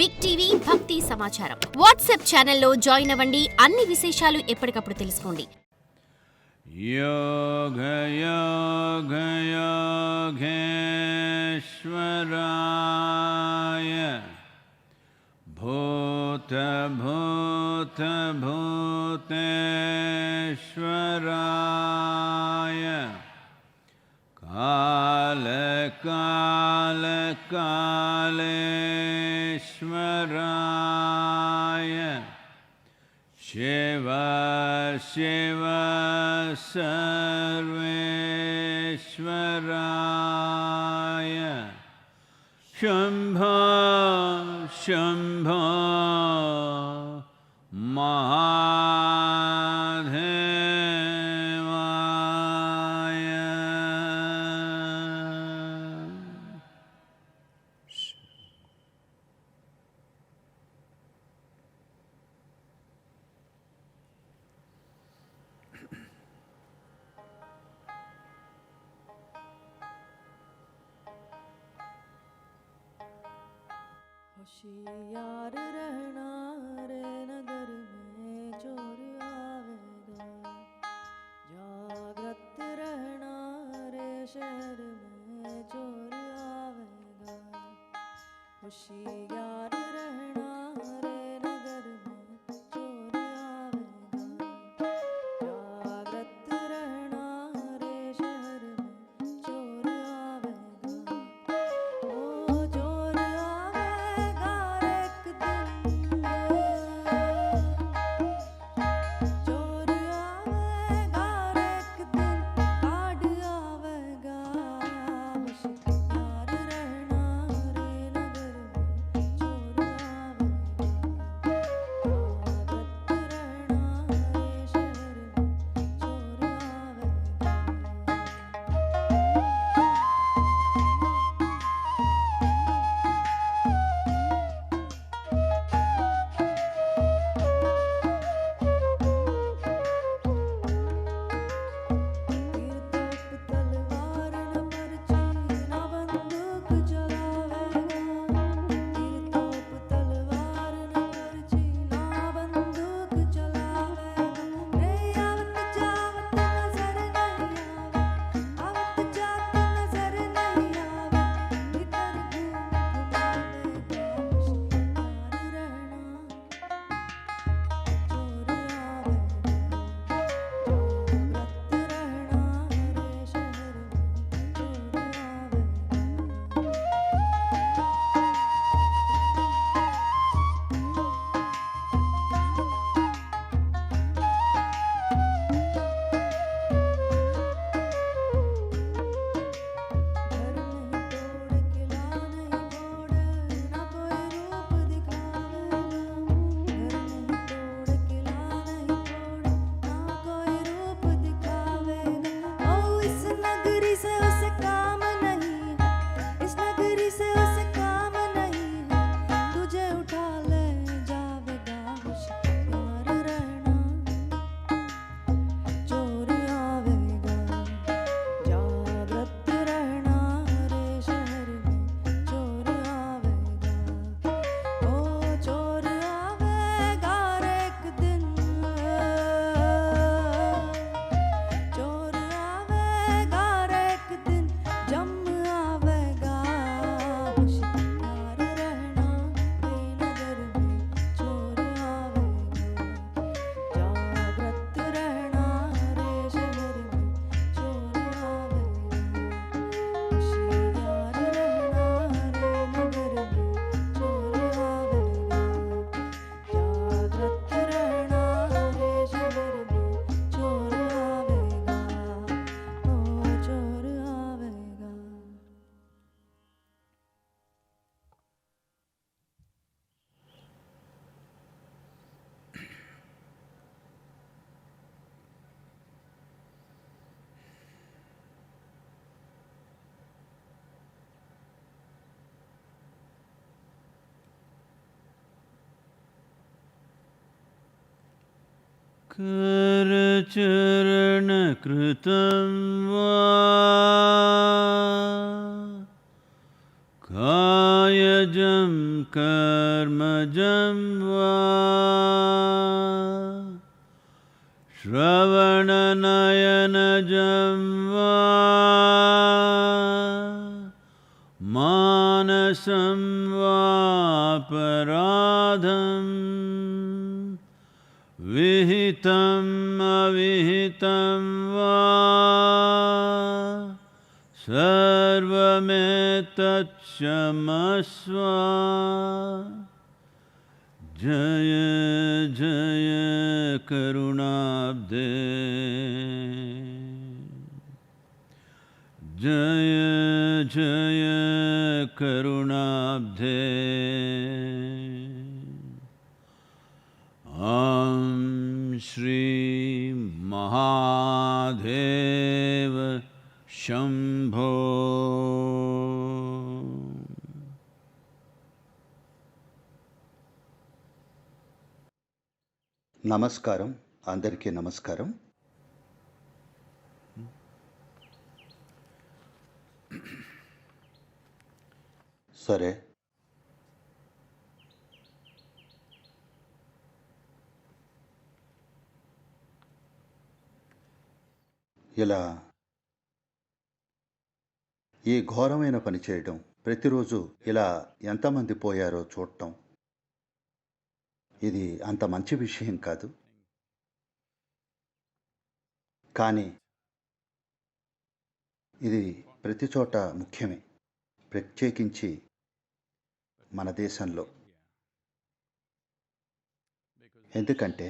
Big TV భక్తి సమాచారం WhatsApp ఛానల్లో జాయిన్ అవ్వండి. అన్ని విశేషాలు ఎప్పటికప్పుడు తెలుసుకోండి. యోగ యోగ యోగేశ్వరాయ భూత భూత భూతేశ్వరాయ కాల కాల కాళేశ్వరాయ శివ శివ సర్వేశ్వరాయ శంభో శంభో మహాదేవాయ. होशियार रहना रे नगर में चोर आवेगा, जागृत रहना रे शहर में चोर आवेगा. होशियार रहना रे नगर में चोर आवेगा, जागृत रहना रे शहर में चोर आवेगा. ओ चोर आवेगा एक दिन, चोर आवेगा एक दिन, काट आवेगा. होशियार रहना रे नगर में चोर आवेगा, जागृत रहना रे शहर में चोर तीर तोप तलवार न पर्ची न बंदूक चलावेगा, तीर तोप तलवार न पर्ची न बंदूक चलावेगा. रे आवत जावत नजर नहीं आवे, आवत जात नजर नहीं आवे, भीतर घूम घुमावेगा. होशियार रहना चोर आवेगा, जागृत रहना रे शहर में चोर आवेगा. घर नहीं तोड़ किला नहीं मोड़, ना कोई रूप दिखावेगा. घर नहीं तोड़ किला नहीं मोड़, ना कोई रूप दिखावेगा. ओ इस नगरी से उसे काम नहीं है, इस नगरी से उसे काम नहीं है, तुझे उठा ले जावेगा. होशियार रहना चोर आवेगा, जागृत रहना रे शहर में चोर आवेगा. ओ चोर आवेगा एक दिन, चोर आवेगा एक दिन, जम आवेगा. होशियार रहना रे नगर में चोर आवेगा, जागृत रहना रे शहर में चोर आवेगा. होशियार रहना रे नगर में चोर आवेगा, जागृत रहना रे शहर में चोर आवेगा. ओ चोर आवेगा. करचरण कृतं वा कायजं कर्मजं वा श्रवणनयनजं वा मानसं वापराधं विहितम् अविहितं वा सर्वमेतत्क्षमस्व। जय जय करुणाब्धे जय जय करुणाब्धे। ॐ श्री महादेव शंभो। నమస్కారం, అందరికీ నమస్కారం. సరే, ఇలా ఈ ఘోరమైన పని చేయడం, ప్రతిరోజు ఇలా ఎంతమంది పోయారో చూడటం, ఇది అంత మంచి విషయం కాదు. కానీ ఇది ప్రతి చోట ముఖ్యమే, ప్రత్యేకించి మన దేశంలో. ఎందుకంటే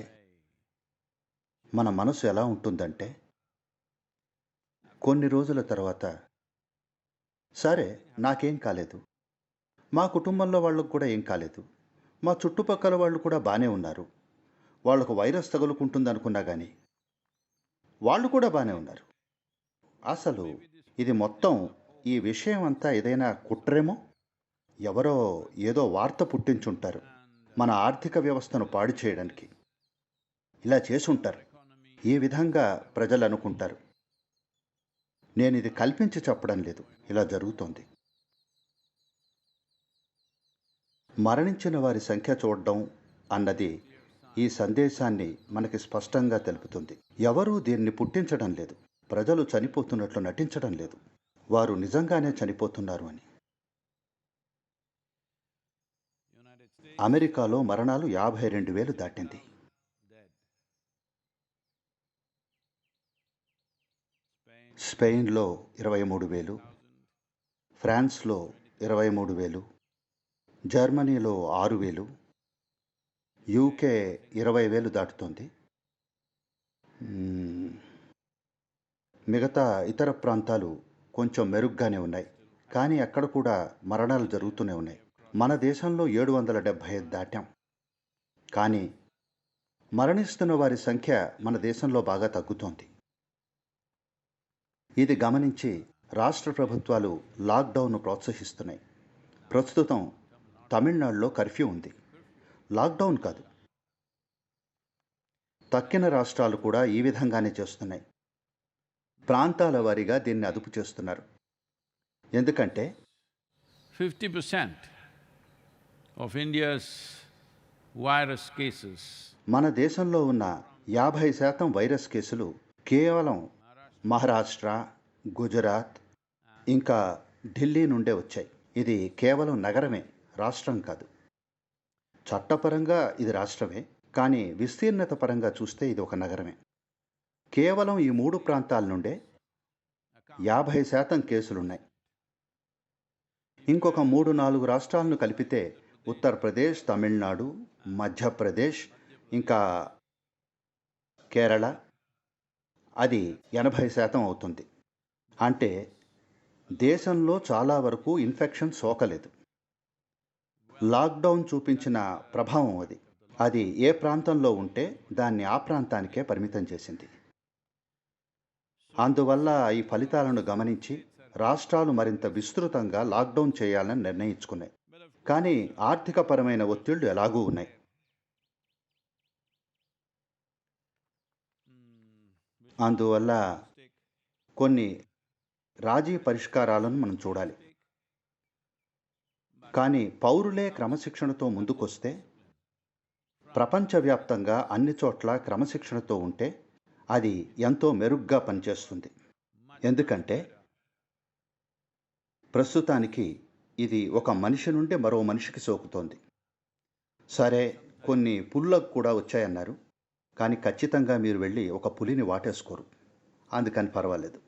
మన మనసు ఎలా ఉంటుందంటే, కొన్ని రోజుల తర్వాత సరే నాకేం కాలేదు, మా కుటుంబంలో వాళ్ళకు కూడా ఏం కాలేదు, మా చుట్టుపక్కల వాళ్ళు కూడా బాగానే ఉన్నారు, వాళ్ళకు వైరస్ తగులుకుంటుంది అనుకున్నా కానీ వాళ్ళు కూడా బాగానే ఉన్నారు. అసలు ఇది మొత్తం, ఈ విషయం అంతా ఏదైనా కుట్రేమో, ఎవరో ఏదో వార్త పుట్టించుంటారు మన ఆర్థిక వ్యవస్థను పాడు చేయడానికి. ఇలా చేసుంటారు, ఈ విధంగా ప్రజలు అనుకుంటారు. నేను ఇది కల్పించి చెప్పడం లేదు, ఇలా జరుగుతోంది. మరణించిన వారి సంఖ్య చూడడం అన్నది ఈ సందేశాన్ని మనకి స్పష్టంగా తెలుపుతుంది. ఎవరూ దీన్ని పుట్టించడం లేదు, ప్రజలు చనిపోతున్నట్లు నటించడం లేదు, వారు నిజంగానే చనిపోతున్నారు అని. అమెరికాలో మరణాలు 52,000 దాటింది. స్పెయిన్లో 23,000, ఫ్రాన్స్లో 23,000, జర్మనీలో 6,000, యూకే 20,000 దాటుతోంది. మిగతా ఇతర ప్రాంతాలు కొంచెం మెరుగ్గానే ఉన్నాయి, కానీ అక్కడ కూడా మరణాలు జరుగుతూనే ఉన్నాయి. మన దేశంలో 775 దాటాం, కానీ మరణిస్తున్న వారి సంఖ్య మన దేశంలో బాగా తగ్గుతోంది. ఇది గమనించి రాష్ట్ర ప్రభుత్వాలు లాక్డౌన్ను ప్రోత్సహిస్తున్నాయి. ప్రస్తుతం తమిళనాడులో కర్ఫ్యూ ఉంది, లాక్డౌన్ కాదు. తక్కిన రాష్ట్రాలు కూడా ఈ విధంగానే చేస్తున్నాయి. ప్రాంతాల వారీగా దీన్ని అదుపు చేస్తున్నారు. ఎందుకంటే 50% of India's virus cases మన దేశంలో ఉన్న 50% వైరస్ కేసులు కేవలం మహారాష్ట్ర, గుజరాత్, ఇంకా ఢిల్లీ నుండే వచ్చాయి. ఇది కేవలం నగరమే, రాష్ట్రం కాదు. చట్టపరంగా ఇది రాష్ట్రమే, కానీ విస్తీర్ణత పరంగా చూస్తే ఇది ఒక నగరమే. కేవలం ఈ 3 ప్రాంతాల నుండే 50% కేసులున్నాయి. ఇంకొక 3-4 రాష్ట్రాలను కలిపితే ఉత్తరప్రదేశ్, తమిళనాడు, మధ్యప్రదేశ్, ఇంకా కేరళ, అది 80% అవుతుంది. అంటే దేశంలో చాలా వరకు ఇన్ఫెక్షన్ సోకలేదు. లాక్డౌన్ చూపించిన ప్రభావం అది. అది ఏ ప్రాంతంలో ఉంటే దాన్ని ఆ ప్రాంతానికే పరిమితం చేసింది. అందువల్ల ఈ ఫలితాలను గమనించి రాష్ట్రాలు మరింత విస్తృతంగా లాక్డౌన్ చేయాలని నిర్ణయించుకున్నాయి. కానీ ఆర్థికపరమైన ఒత్తిళ్లు ఎలాగూ ఉన్నాయి. అందువల్ల కొన్ని రాజీ పరిష్కారాలను మనం చూడాలి. కానీ పౌరులే క్రమశిక్షణతో ముందుకొస్తే, ప్రపంచవ్యాప్తంగా అన్ని చోట్ల క్రమశిక్షణతో ఉంటే అది ఎంతో మెరుగ్గా పనిచేస్తుంది. ఎందుకంటే ప్రస్తుతానికి ఇది ఒక మనిషి నుండి మరో మనిషికి సోకుతోంది. సరే, కొన్ని పులులకు కూడా వచ్చాయన్నారు, కానీ ఖచ్చితంగా మీరు వెళ్ళి ఒక పులిని వాటేసుకోరు, అందుకని పర్వాలేదు.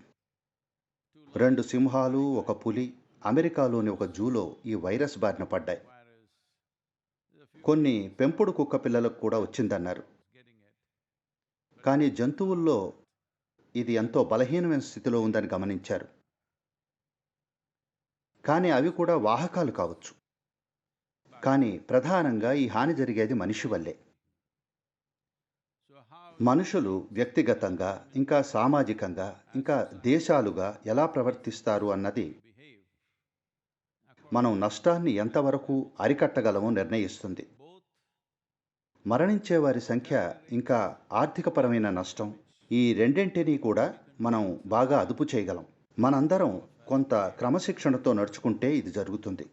2 సింహాలు, ఒక పులి అమెరికాలోని ఒక జూలో ఈ వైరస్ బారిన పడ్డాయి. కొన్ని పెంపుడు కుక్క పిల్లలకు కూడా వచ్చిందన్నారు. కానీ జంతువుల్లో ఇది ఎంతో బలహీనమైన స్థితిలో ఉందని గమనించారు. కానీ అవి కూడా వాహకాలు కావచ్చు. కానీ ప్రధానంగా ఈ హాని జరిగేది మనిషి వల్లే. మనుషులు వ్యక్తిగతంగా, ఇంకా సామాజికంగా, ఇంకా దేశాలుగా ఎలా ప్రవర్తిస్తారు అన్నది మనం నష్టాన్ని ఎంతవరకు అరికట్టగలమో నిర్ణయిస్తుంది. మరణించే వారి సంఖ్య ఇంకా ఆర్థికపరమైన నష్టం, ఈ రెండింటినీ కూడా మనం బాగా అదుపు చేయగలం. మనందరం కొంత క్రమశిక్షణతో నడుచుకుంటే ఇది జరుగుతుంది.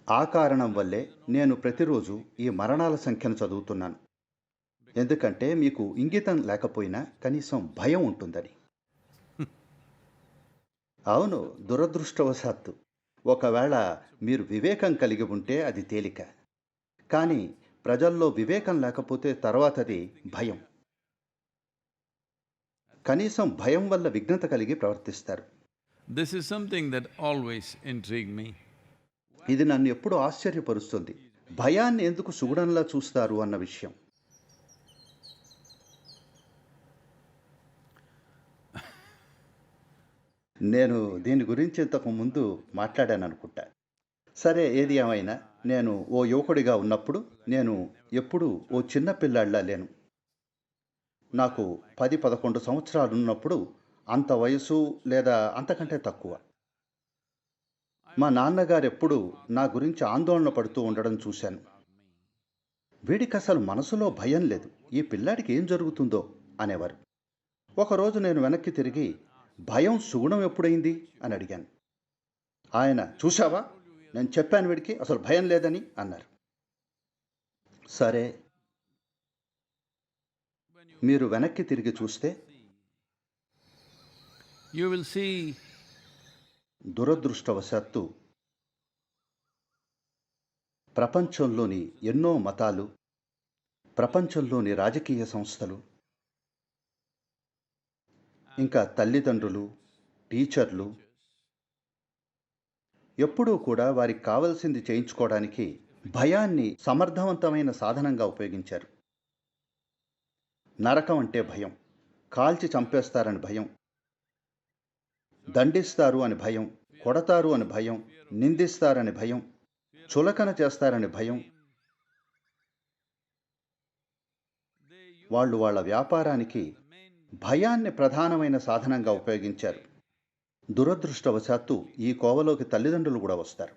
ఆ కారణం వల్లే నేను ప్రతిరోజు ఈ మరణాల సంఖ్యను చదువుతున్నాను. ఎందుకంటే మీకు ఇంగితం లేకపోయినా కనీసం భయం ఉంటుందని. అవును, దురదృష్టవశాత్తు. ఒకవేళ మీరు వివేకం కలిగి ఉంటే అది తేలిక. కానీ ప్రజల్లో వివేకం లేకపోతే తర్వాతది భయం. కనీసం భయం వల్ల విఘ్నత కలిగి ప్రవర్తిస్తారు. This is something that always intrigued me. ఇది నన్ను ఎప్పుడూ ఆశ్చర్యపరుస్తుంది. భయాన్ని ఎందుకు సుగుణంలా చూస్తారు అన్న విషయం. నేను దీని గురించి ఇంతకు ముందు మాట్లాడాను అనుకుంటా. సరే, ఏది ఏమైనా నేను ఓ యువకుడిగా ఉన్నప్పుడు నేను ఎప్పుడూ ఓ చిన్న పిల్లాడిలా లేను. నాకు 10-11 సంవత్సరాలు ఉన్నప్పుడు అంత వయసు లేదా అంతకంటే తక్కువ. మా నాన్నగారు ఎప్పుడూ నా గురించి ఆందోళన పడుతూ ఉండడం చూశాను. వీడికి అసలు మనసులో భయం లేదు, ఈ పిల్లాడికి ఏం జరుగుతుందో అనేవారు. ఒకరోజు నేను వెనక్కి తిరిగి, భయం సుగుణం ఎప్పుడైంది అని అడిగాను. ఆయన, చూశావా, నేను చెప్పాను వీడికి అసలు భయం లేదని అన్నారు. సరే, మీరు వెనక్కి తిరిగి చూస్తే You will see దురదృష్టవశాత్తు ప్రపంచంలోని ఎన్నో మతాలు, ప్రపంచంలోని రాజకీయ సంస్థలు, ఇంకా తల్లిదండ్రులు, టీచర్లు ఎప్పుడూ కూడా వారికి కావలసింది చేయించుకోవడానికి భయాన్ని సమర్థవంతమైన సాధనంగా ఉపయోగించారు. నరకం అంటే భయం, కాల్చి చంపేస్తారని భయం, దండిస్తారు అని భయం, కొడతారు అని భయం, నిందిస్తారని భయం, చులకన చేస్తారని భయం. వాళ్ళు వాళ్ళ వ్యాపారానికి భయాన్ని ప్రధానమైన సాధనంగా ఉపయోగించారు. దురదృష్టవశాత్తు ఈ కోవలోకి తల్లిదండ్రులు కూడా వస్తారు.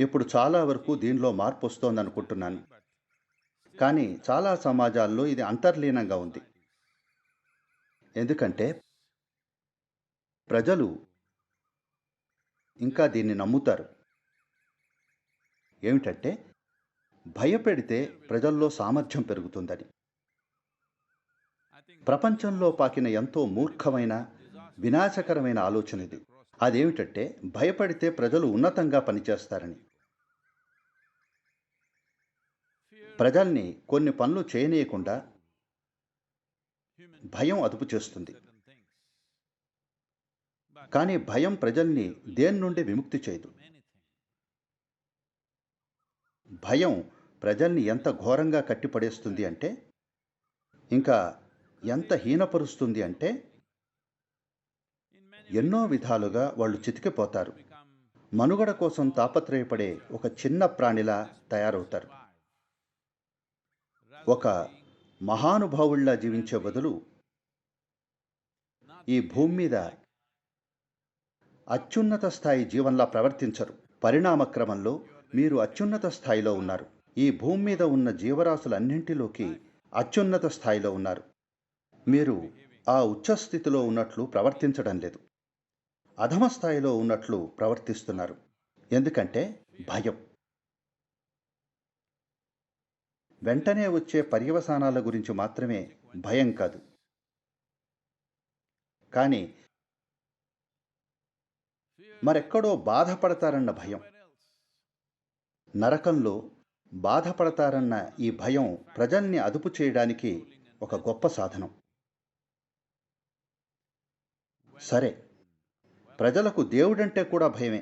ఇప్పుడు చాలా వరకు దీనిలో మార్పు వస్తోందనుకుంటున్నాను. కానీ చాలా సమాజాల్లో ఇది అంతర్లీనంగా ఉంది. ఎందుకంటే ప్రజలు ఇంకా దీన్ని నమ్ముతారు. ఏమిటంటే భయపెడితే ప్రజల్లో సామర్థ్యం పెరుగుతుందని. ప్రపంచంలో పాకిన ఎంతో మూర్ఖమైన, వినాశకరమైన ఆలోచన ఇది. అదేమిటంటే భయపడితే ప్రజలు ఉన్నతంగా పనిచేస్తారని. ప్రజల్ని కొన్ని పనులు చేయనీయకుండా భయం అదుపు చేస్తుంది. కానీ భయం ప్రజల్ని దేని నుండి విముక్తి చేయదు. భయం ప్రజల్ని ఎంత ఘోరంగా కట్టిపడేస్తుంది అంటే, ఇంకా ఎంత హీనపరుస్తుంది అంటే, ఎన్నో విధాలుగా వాళ్ళు చితికిపోతారు. మనుగడ కోసం తాపత్రయపడే ఒక చిన్న ప్రాణిలా తయారవుతారు. ఒక మహానుభావుల్లా జీవించే బదులు ఈ భూమి మీద అత్యున్నత స్థాయి జీవంలా ప్రవర్తించరు. పరిణామక్రమంలో మీరు అత్యున్నత స్థాయిలో ఉన్నారు. ఈ భూమి మీద ఉన్న జీవరాశులన్నింటిలోకి అత్యున్నత స్థాయిలో ఉన్నారు. మీరు ఆ ఉచ్చస్థితిలో ఉన్నట్లు ప్రవర్తించడం లేదు. అధమ స్థాయిలో ఉన్నట్లు ప్రవర్తిస్తున్నారు. ఎందుకంటే భయం. వెంటనే వచ్చే పర్యవసానాల గురించి మాత్రమే భయం కాదు, కానీ మరెక్కడో బాధపడతారన్న భయం. నరకంలో బాధపడతారన్న ఈ భయం ప్రజల్ని అదుపు చేయడానికి ఒక గొప్ప సాధనం. సరే, ప్రజలకు దేవుడంటే కూడా భయమే.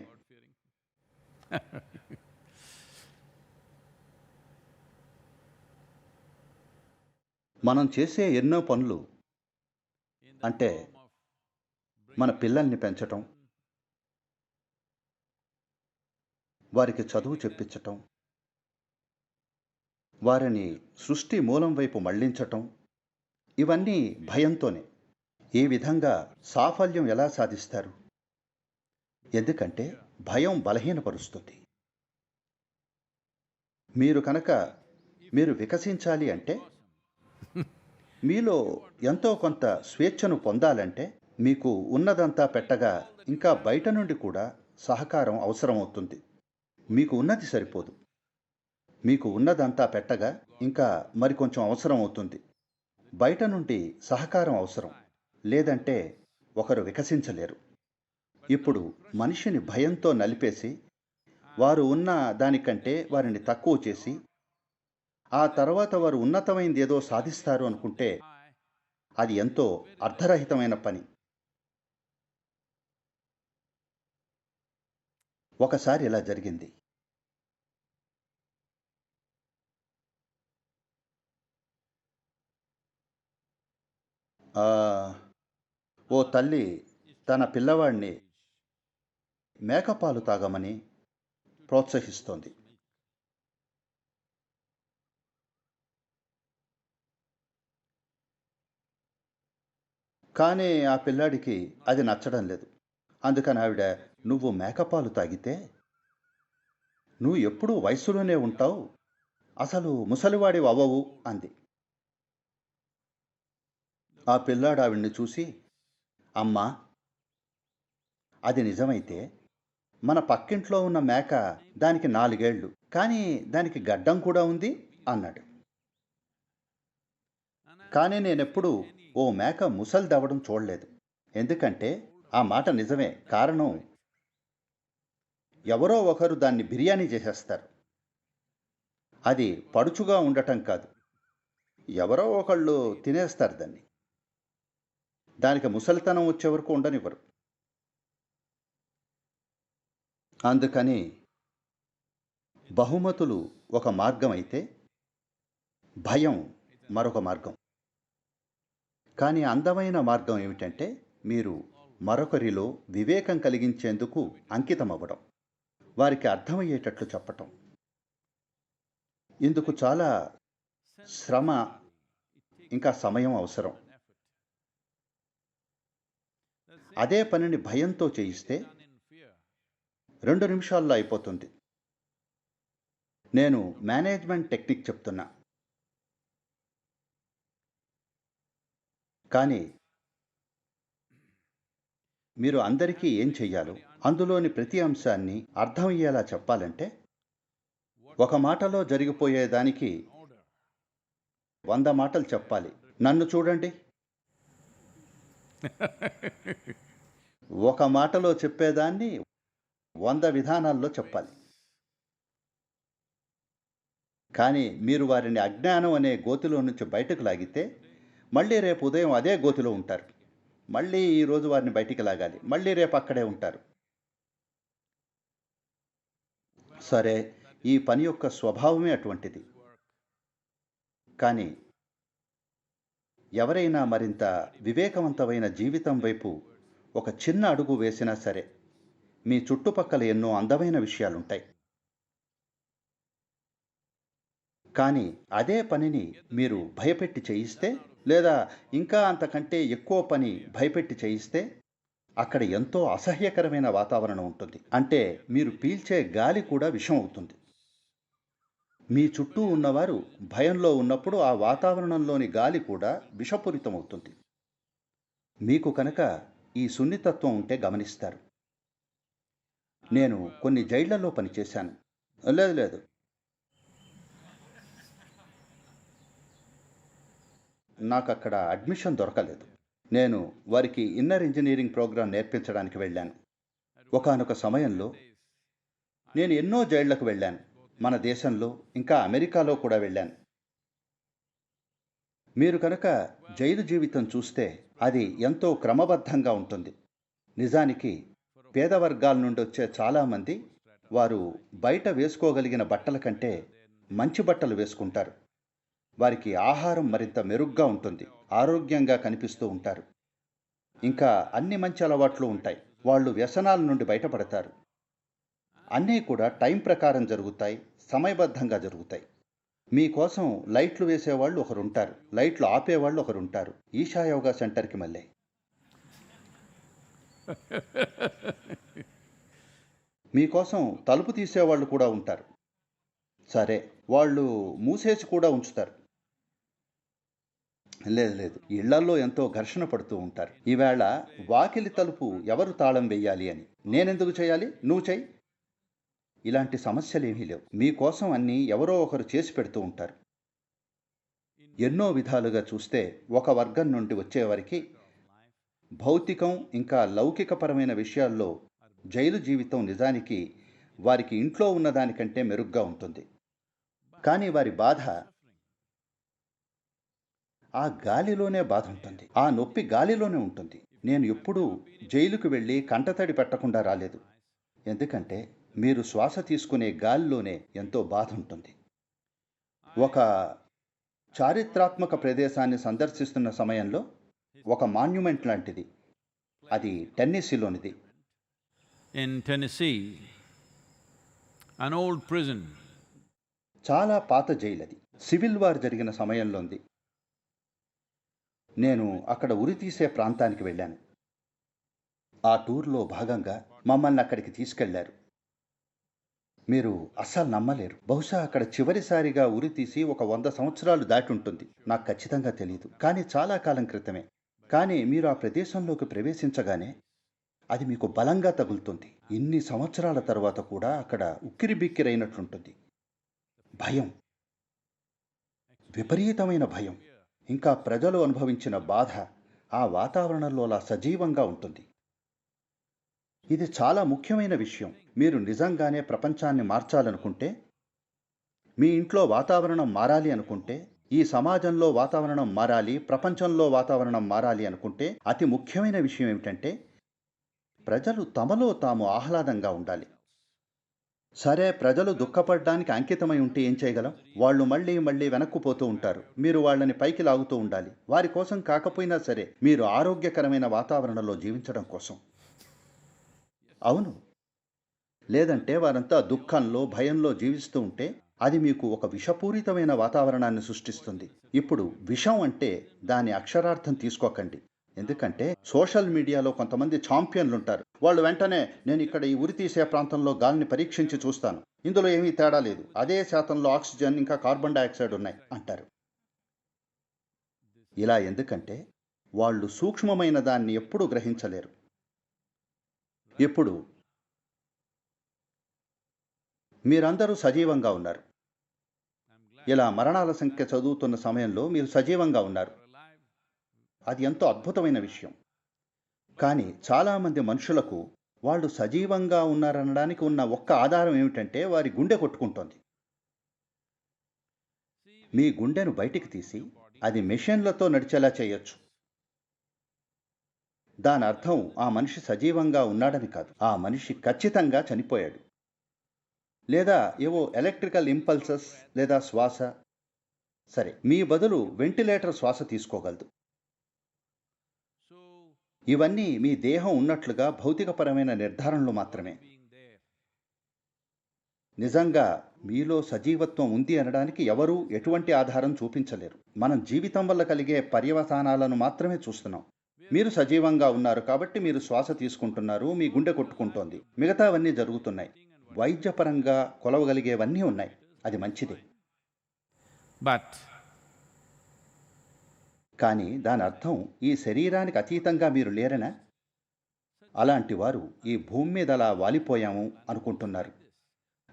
మనం చేసే ఎన్నో పనులు, అంటే మన పిల్లల్ని పెంచటం, వారికి చదువు చెప్పించటం, వారిని సృష్టి మూలం వైపు మళ్లించటం, ఇవన్నీ భయంతోనే. ఈ విధంగా సాఫల్యం ఎలా సాధిస్తారు? ఎందుకంటే భయం బలహీనపరుస్తుంది. మీరు వికసించాలి అంటే, మీలో ఎంతో కొంత స్వేచ్ఛను పొందాలంటే, మీకు ఉన్నదంతా పెట్టగా ఇంకా బయట నుండి కూడా సహకారం అవసరమవుతుంది. మీకు ఉన్నది సరిపోదు. మీకు ఉన్నదంతా పెట్టగా ఇంకా మరికొంచెం అవసరం అవుతుంది. బయట నుండి సహకారం అవసరం, లేదంటే ఒకరు వికసించలేరు. ఇప్పుడు మనిషిని భయంతో నలిపేసి, వారు ఉన్న దానికంటే వారిని తక్కువ చేసి, ఆ తర్వాత వారు ఉన్నతమైనది ఏదో సాధిస్తారు అనుకుంటే అది ఎంతో అర్థరహితమైన పని. ఒకసారి ఇలా జరిగింది. ఆ, ఓ తల్లి తన పిల్లవాడిని మేకపాలు తాగమని ప్రోత్సహిస్తోంది. కానీ ఆ పిల్లాడికి అది నచ్చడం లేదు. అందుకని ఆవిడ, నువ్వు మేకపాలు తాగితే నువ్వు ఎప్పుడూ వయసులోనే ఉంటావు, అసలు ముసలివాడివి అవ్వవు అంది. ఆ పిల్లాడు ఆవిడ్ని చూసి, అమ్మా, అది నిజమైతే మన పక్కింట్లో ఉన్న మేక దానికి 4 ఏళ్ళు, కానీ దానికి గడ్డం కూడా ఉంది అన్నాడు. కానీ నేనెప్పుడు ఓ మేక ముసలిదవ్వడం చూడలేదు. ఎందుకంటే ఆ మాట నిజమే. కారణం, ఎవరో ఒకరు దాన్ని బిర్యానీ చేసేస్తారు. అది పడుచుగా ఉండటం కాదు, ఎవరో ఒకళ్ళు తినేస్తారు దాన్ని. దానికి ముసలితనం వచ్చే వరకు ఉండనివ్వరు. అందుకని బహుమతులు ఒక మార్గం అయితే భయం మరొక మార్గం. కానీ అందమైన మార్గం ఏమిటంటే, మీరు మరొకరిలో వివేకం కలిగించేందుకు అంకితమవ్వడం, వారికి అర్థమయ్యేటట్లు చెప్పటం. ఇందుకు చాలా శ్రమ ఇంకా సమయం అవసరం. అదే పనిని భయంతో చేయిస్తే 2 నిమిషాల్లో అయిపోతుంది. నేను మేనేజ్మెంట్ టెక్నిక్ చెప్తున్నా. కానీ మీరు అందరికీ ఏం చెయ్యాలో, అందులోని ప్రతి అంశాన్ని అర్థమయ్యేలా చెప్పాలంటే, ఒక మాటలో జరిగిపోయేదానికి 100 మాటలు చెప్పాలి. నన్ను చూడండి, ఒక మాటలో చెప్పేదాన్ని 100 విధానాల్లో చెప్పాలి. కానీ మీరు వారిని అజ్ఞానం అనే గోతిలో నుంచి బయటకు లాగితే, మళ్ళీ రేపు ఉదయం అదే గోతిలో ఉంటారు. మళ్ళీ ఈరోజు వారిని బయటికి లాగాలి, మళ్ళీ రేపు అక్కడే ఉంటారు. సరే, ఈ పని యొక్క స్వభావమే అటువంటిది. కానీ ఎవరైనా మరింత వివేకవంతమైన జీవితం వైపు ఒక చిన్న అడుగు వేసినా సరే, మీ చుట్టుపక్కల ఎన్నో అందమైన విషయాలుంటాయి. కానీ అదే పనిని మీరు భయపెట్టి చేయిస్తే, లేదా ఇంకా అంతకంటే ఎక్కువ పని భయపెట్టి చేయిస్తే, అక్కడ ఎంతో అసహ్యకరమైన వాతావరణం ఉంటుంది. అంటే మీరు పీల్చే గాలి కూడా విషం అవుతుంది. మీ చుట్టూ ఉన్నవారు భయంలో ఉన్నప్పుడు ఆ వాతావరణంలోని గాలి కూడా విషపూరితమవుతుంది. మీకు కనుక ఈ సున్నితత్వం ఉంటే గమనిస్తారు. నేను కొన్ని జైళ్లలో పనిచేశాను. లేదు లేదు, నాకు అక్కడ అడ్మిషన్ దొరకలేదు. నేను వారికి ఇన్నర్ ఇంజనీరింగ్ ప్రోగ్రాం నేర్పించడానికి వెళ్ళాను. ఒకానొక సమయంలో నేను ఎన్నో జైళ్లకు వెళ్ళాను. మన దేశంలో ఇంకా అమెరికాలో కూడా వెళ్ళాను. మీరు కనుక జైలు జీవితం చూస్తే అది ఎంతో క్రమబద్ధంగా ఉంటుంది. నిజానికి పేద వర్గాల నుండి వచ్చే చాలామంది వారు బయట వేసుకోగలిగిన బట్టల కంటే మంచి బట్టలు వేసుకుంటారు. వారికి ఆహారం మరింత మెరుగ్గా ఉంటుంది, ఆరోగ్యంగా కనిపిస్తూ ఉంటారు. ఇంకా అన్ని మంచి అలవాట్లు ఉంటాయి. వాళ్ళు వ్యసనాల నుండి బయటపడతారు. అన్నీ కూడా టైం ప్రకారం జరుగుతాయి, సమయబద్ధంగా జరుగుతాయి. మీకోసం లైట్లు వేసేవాళ్ళు ఒకరుంటారు, లైట్లు ఆపేవాళ్ళు ఒకరుంటారు. ఈషా యోగా సెంటర్కి మళ్ళీ మీకోసం తలుపు తీసేవాళ్ళు కూడా ఉంటారు. సరే, వాళ్ళు మూసేసి కూడా ఉంచుతారు. లేదు లేదు, ఇళ్లల్లో ఎంతో ఘర్షణ పడుతూ ఉంటారు. ఈవేళ వాకిలి తలుపు ఎవరు తాళం వెయ్యాలి అని, నేనెందుకు చేయాలి, నువ్వు చెయ్యి. ఇలాంటి సమస్యలేమీ లేవు. మీకోసం అన్నీ ఎవరో ఒకరు చేసి పెడుతూ ఉంటారు. ఎన్నో విధాలుగా చూస్తే ఒక వర్గం నుండి వచ్చేవారికి భౌతికం ఇంకా లౌకికపరమైన విషయాల్లో జైలు జీవితం నిజానికి వారికి ఇంట్లో ఉన్నదానికంటే మెరుగ్గా ఉంటుంది. కానీ వారి బాధ ఆ గాలిలోనే బాధ ఉంటుంది, ఆ నొప్పి గాలిలోనే ఉంటుంది. నేను ఎప్పుడూ జైలుకు వెళ్ళి కంటతడి పెట్టకుండా రాలేదు. ఎందుకంటే మీరు శ్వాస తీసుకునే గాలిలోనే ఎంతో బాధ ఉంటుంది. ఒక చారిత్రాత్మక ప్రదేశాన్ని సందర్శిస్తున్న సమయంలో ఒక మాన్యుమెంట్ లాంటిది, అది టెన్నెసీలోనిది. In Tennessee, an old prison, చాలా పాత జైలు అది. సివిల్ వార్ జరిగిన సమయంలోంది. నేను అక్కడ ఉరి తీసే ప్రాంతానికి వెళ్ళాను. ఆ టూర్లో భాగంగా మమ్మల్ని అక్కడికి తీసుకెళ్లారు. మీరు అస్సలు నమ్మలేరు. బహుశా అక్కడ చివరిసారిగా ఉరి తీసి ఒక 100 సంవత్సరాలు దాటి ఉంటుంది. నాకు ఖచ్చితంగా తెలియదు, కానీ చాలా కాలం క్రితమే. కానీ మీరు ఆ ప్రదేశంలోకి ప్రవేశించగానే అది మీకు బలంగా తగులుతుంది. ఇన్ని సంవత్సరాల తర్వాత కూడా అక్కడ ఉక్కిరి బిక్కిరైనట్లుంటుంది. భయం, విపరీతమైన భయం, ఇంకా ప్రజలు అనుభవించిన బాధ ఆ వాతావరణంలో అలా సజీవంగా ఉంటుంది. ఇది చాలా ముఖ్యమైన విషయం. మీరు నిజంగానే ప్రపంచాన్ని మార్చాలనుకుంటే, మీ ఇంట్లో వాతావరణం మారాలి అనుకుంటే, ఈ సమాజంలో వాతావరణం మారాలి, ప్రపంచంలో వాతావరణం మారాలి అనుకుంటే అతి ముఖ్యమైన విషయం ఏమిటంటే ప్రజలు తమలో తాము ఆహ్లాదంగా ఉండాలి. సరే, ప్రజలు దుఃఖపడడానికి అంకితమై ఉంటే ఏం చేయగలం? వాళ్ళు మళ్ళీ మళ్ళీ వెనక్కుపోతూ ఉంటారు. మీరు వాళ్ళని పైకి లాగుతూ ఉండాలి. వారి కోసం కాకపోయినా సరే, మీరు ఆరోగ్యకరమైన వాతావరణంలో జీవించడం కోసం. అవును, లేదంటే వారంతా దుఃఖంలో, భయంలో జీవిస్తూ ఉంటే అది మీకు ఒక విషపూరితమైన వాతావరణాన్ని సృష్టిస్తుంది. ఇప్పుడు విషం అంటే దాని అక్షరార్థం తీసుకోకండి. ఎందుకంటే సోషల్ మీడియాలో కొంతమంది ఛాంపియన్లు ఉంటారు. వాళ్ళు వెంటనే, నేను ఇక్కడ ఈ ఉరి తీసే ప్రాంతంలో గాలిని పరీక్షించి చూస్తాను, ఇందులో ఏమీ తేడా లేదు, అదే శాతంలో ఆక్సిజన్ ఇంకా కార్బన్ డైఆక్సైడ్ ఉన్నాయి అంటారు. ఇలా ఎందుకంటే వాళ్ళు సూక్ష్మమైన దాన్ని ఎప్పుడూ గ్రహించలేరు. ఇప్పుడు మీరందరూ సజీవంగా ఉన్నారు. ఇలా మరణాల సంఖ్య చదువుతున్న సమయంలో మీరు సజీవంగా ఉన్నారు. అది ఎంతో అద్భుతమైన విషయం. కానీ చాలామంది మనుషులకు వాళ్ళు సజీవంగా ఉన్నారనడానికి ఉన్న ఒక్క ఆధారం ఏమిటంటే వారి గుండె కొట్టుకుంటోంది. మీ గుండెను బయటికి తీసి అది మెషిన్లతో నడిచేలా చేయొచ్చు. దాని అర్థం ఆ మనిషి సజీవంగా ఉన్నాడని కాదు. ఆ మనిషి ఖచ్చితంగా చనిపోయాడు. లేదా ఏవో ఎలక్ట్రికల్ ఇంపల్సెస్ లేదా శ్వాస. సరే, మీ బదులు వెంటిలేటర్ శ్వాస తీసుకోగలదు. ఇవన్నీ మీ దేహం ఉన్నట్లుగా భౌతికపరమైన నిర్ధారణలు మాత్రమే. నిజంగా మీలో సజీవత్వం ఉంది అనడానికి ఎవరూ ఎటువంటి ఆధారం చూపించలేరు. మనం జీవితం వల్ల కలిగే పర్యవసానాలను మాత్రమే చూస్తున్నాం. మీరు సజీవంగా ఉన్నారు కాబట్టి మీరు శ్వాస తీసుకుంటున్నారు, మీ గుండె కొట్టుకుంటోంది, మిగతావన్నీ జరుగుతున్నాయి. వైద్యపరంగా కొలవగలిగేవన్నీ ఉన్నాయి, అది మంచిదే. but కానీ దాని అర్థం ఈ శరీరానికి అతీతంగా మీరు లేరనా? అలాంటి వారు ఈ భూమి మీద అలా వాలిపోయాము అనుకుంటున్నారు.